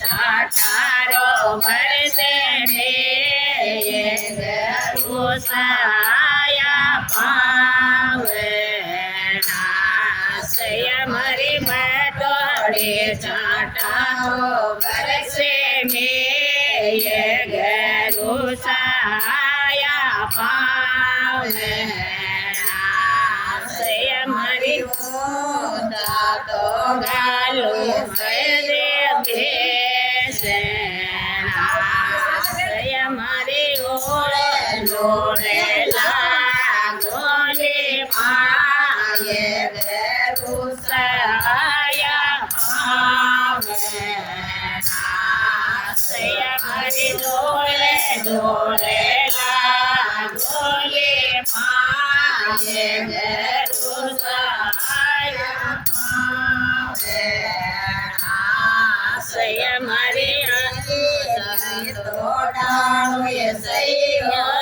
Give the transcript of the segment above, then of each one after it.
ચાટારો ભરસે સાયા પાવે નાસય મારી મટોડે ચાટારો ભરસે સાયા પાવે નાસય મારી તો ગાલો મારી ઓળે લાગોલે પાયે રૂસાયા પાવે નાસય મારી ડોળે લાગોલે પાયે રૂસાયા પાવે નાસય મારી તોડાળો સૈયો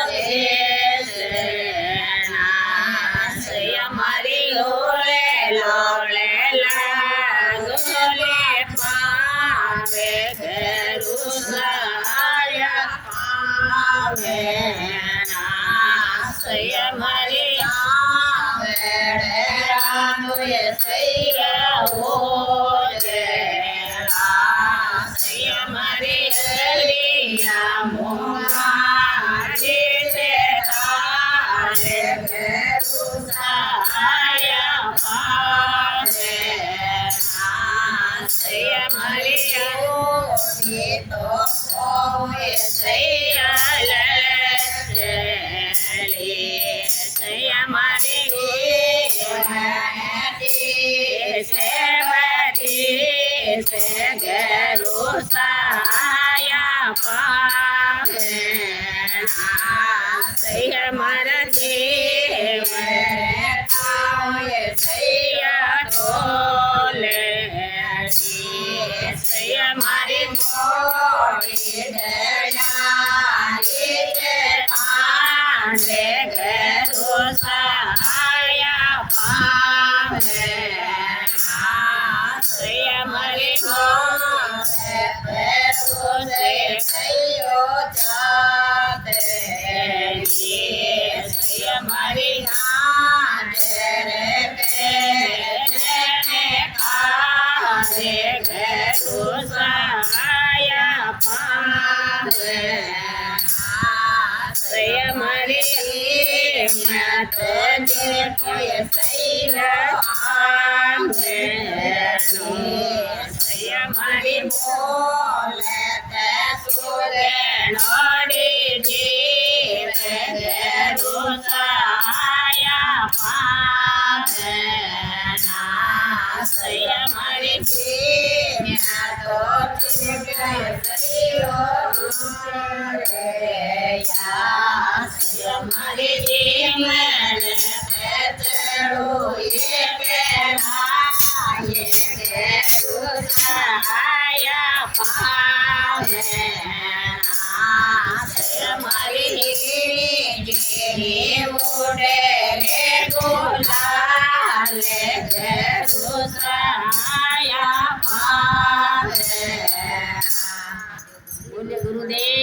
મારી લોળે લોળે લાગોલે પાવે ઘરુસાયા પાવે નાસય મારી રામો સૈયા મારી સાયા પાવે નાસય મારા દેવ સૈયા તોલે સૈયા મારી મોડી દયાલે ઘરો સાયા પાવે નાસય મારી મારી બોલે તે સુરે નડી જીવે સાયા પાવે નાસય મારી તો મારી જીવન સાયા પાવે નાસય મારી ઉડે રે ગોલાલે ઘરો સાયા પાવે. બોલે ગુરુદેવ.